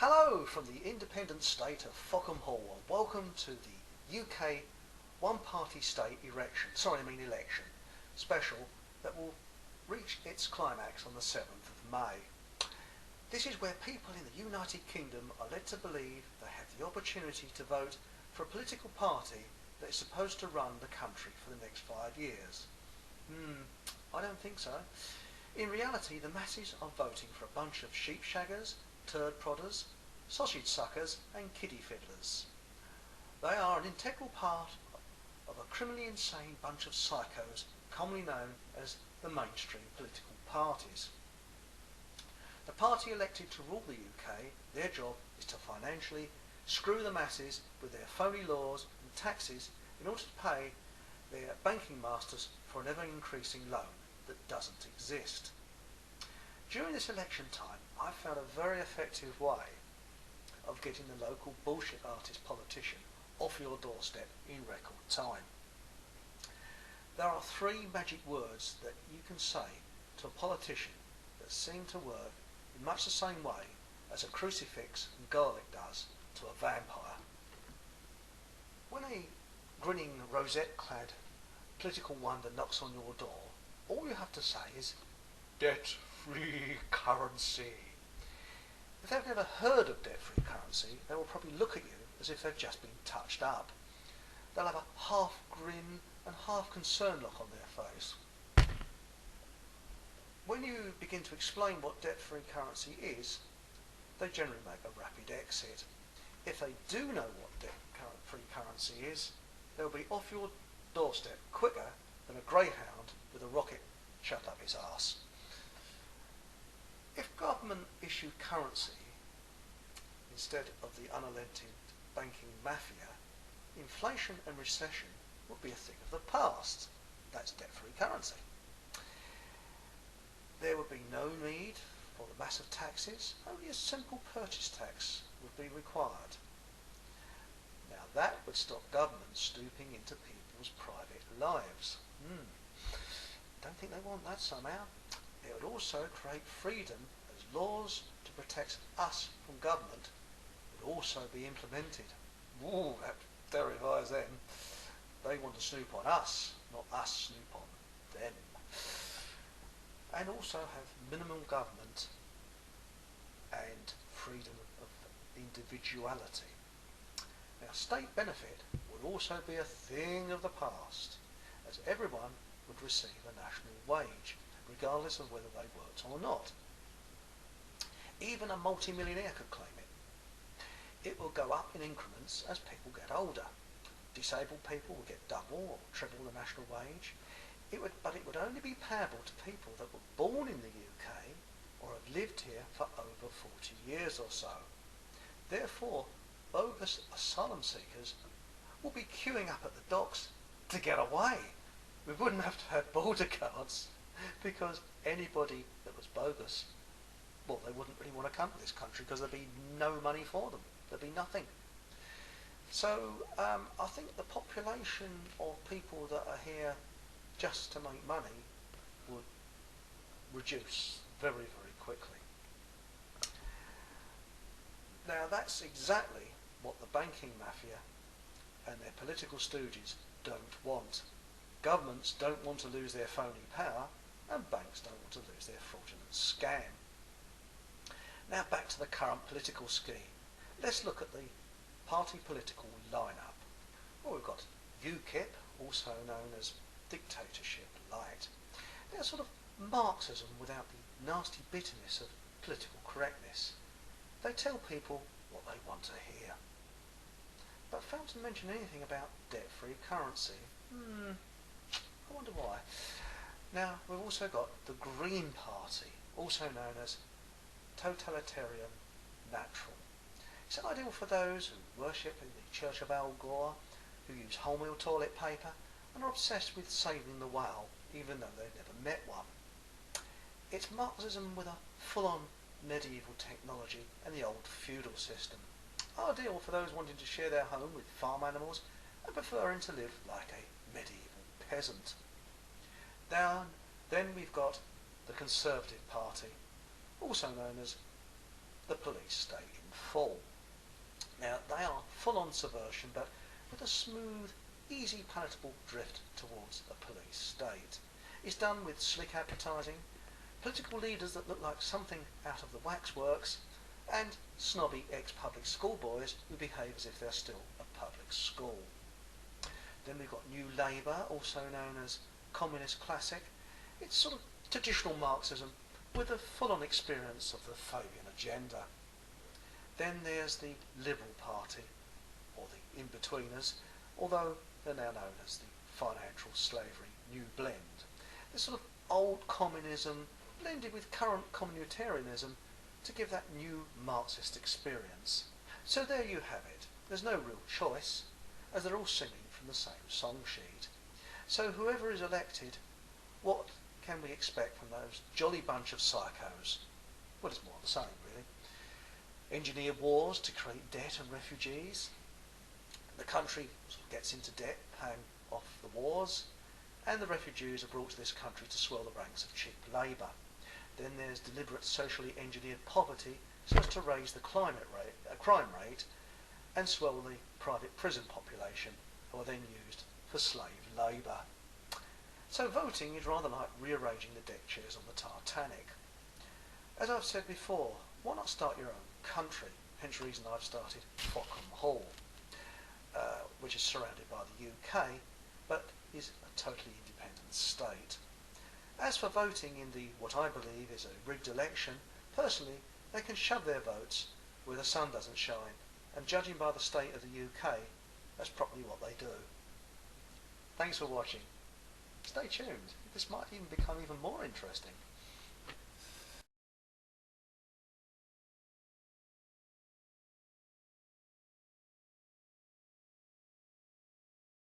Hello from the independent state of Fockham Hall and welcome to the UK one-party state election special that will reach its climax on the 7th of May. This is where people in the United Kingdom are led to believe they have the opportunity to vote for a political party that is supposed to run the country for the next 5 years. I don't think so. In reality, the masses are voting for a bunch of sheep shaggers, turd prodders, sausage suckers and kiddie fiddlers. They are an integral part of a criminally insane bunch of psychos commonly known as the mainstream political parties. The party elected to rule the UK, their job is to financially screw the masses with their phony laws and taxes in order to pay their banking masters for an ever-increasing loan that doesn't exist. During this election time, I found a very effective way of getting the local bullshit artist politician off your doorstep in record time. There are 3 magic words that you can say to a politician that seem to work in much the same way as a crucifix and garlic does to a vampire. When a grinning rosette-clad political wonder knocks on your door, all you have to say is, "Debt-free currency." If they've never heard of debt-free currency, they will probably look at you as if they've just been touched up. They'll have a half grin and half concern look on their face. When you begin to explain what debt-free currency is, they generally make a rapid exit. If they do know what debt-free currency is, they'll be off your doorstep quicker than a greyhound with a rocket shoved up his arse. If government issued currency instead of the unrelenting banking mafia, inflation and recession would be a thing of the past. That's debt-free currency. There would be no need for the massive taxes, only a simple purchase tax would be required. Now that would stop government stooping into people's private lives. Don't think they want that somehow. It would also create freedom as laws to protect us from government would also be implemented. That terrifies them. They want to snoop on us, not us snoop on them. And also have minimum government and freedom of individuality. Now, state benefit would also be a thing of the past, as everyone would receive a national wage, regardless of whether they worked or not. Even a multi-millionaire could claim it. It will go up in increments as people get older. Disabled people will get double or triple the national wage. But it would only be payable to people that were born in the UK or have lived here for over 40 years or so. Therefore, bogus asylum seekers will be queuing up at the docks to get away. We wouldn't have to have border guards because anybody that was bogus, well, they wouldn't really want to come to this country because there'd be no money for them. There'd be nothing. So I think the population of people that are here just to make money would reduce very, very quickly. Now that's exactly what the banking mafia and their political stooges don't want. Governments don't want to lose their phony power, and banks don't want to lose their fraudulent scam. Now back to the current political scheme. Let's look at the party political lineup. Well, we've got UKIP, also known as dictatorship light. They're sort of Marxism without the nasty bitterness of political correctness. They tell people what they want to hear. But failed to mention anything about debt-free currency. I wonder why. Now, we've also got the Green Party, also known as totalitarian natural. It's ideal for those who worship in the Church of Al Gore, who use wholemeal toilet paper, and are obsessed with saving the whale, even though they've never met one. It's Marxism with a full-on medieval technology and the old feudal system. Ideal for those wanting to share their home with farm animals and preferring to live like a medieval peasant. Then we've got the Conservative Party, also known as the police state in fall. Now, they are full-on subversion, but with a smooth, easy, palatable drift towards a police state. It's done with slick advertising, political leaders that look like something out of the waxworks, and snobby ex-public schoolboys who behave as if they're still a public school. Then we've got New Labour, also known as Communist Classic. It's sort of traditional Marxism with a full-on experience of the Fabian agenda. Then there's the Liberal Party, or the in-betweeners, although they're now known as the Financial Slavery New Blend. This sort of old communism blended with current communitarianism to give that new Marxist experience. So there you have it. There's no real choice, as they're all singing from the same song sheet. So whoever is elected, what can we expect from those jolly bunch of psychos? Well, it's more of the same, really. Engineer wars to create debt and refugees. The country sort of gets into debt, paying off the wars, and the refugees are brought to this country to swell the ranks of cheap labour. Then there's deliberate socially engineered poverty so as to raise the crime rate and swell the private prison population, who are then used for slave labour. So voting is rather like rearranging the deck chairs on the Titanic. As I've said before, why not start your own country? Hence the reason I've started Fockham Hall, which is surrounded by the UK, but is a totally independent state. As for voting in the what I believe is a rigged election, personally they can shove their votes where the sun doesn't shine, and judging by the state of the UK, that's probably what they do. Thanks for watching. Stay tuned, this might even become even more interesting.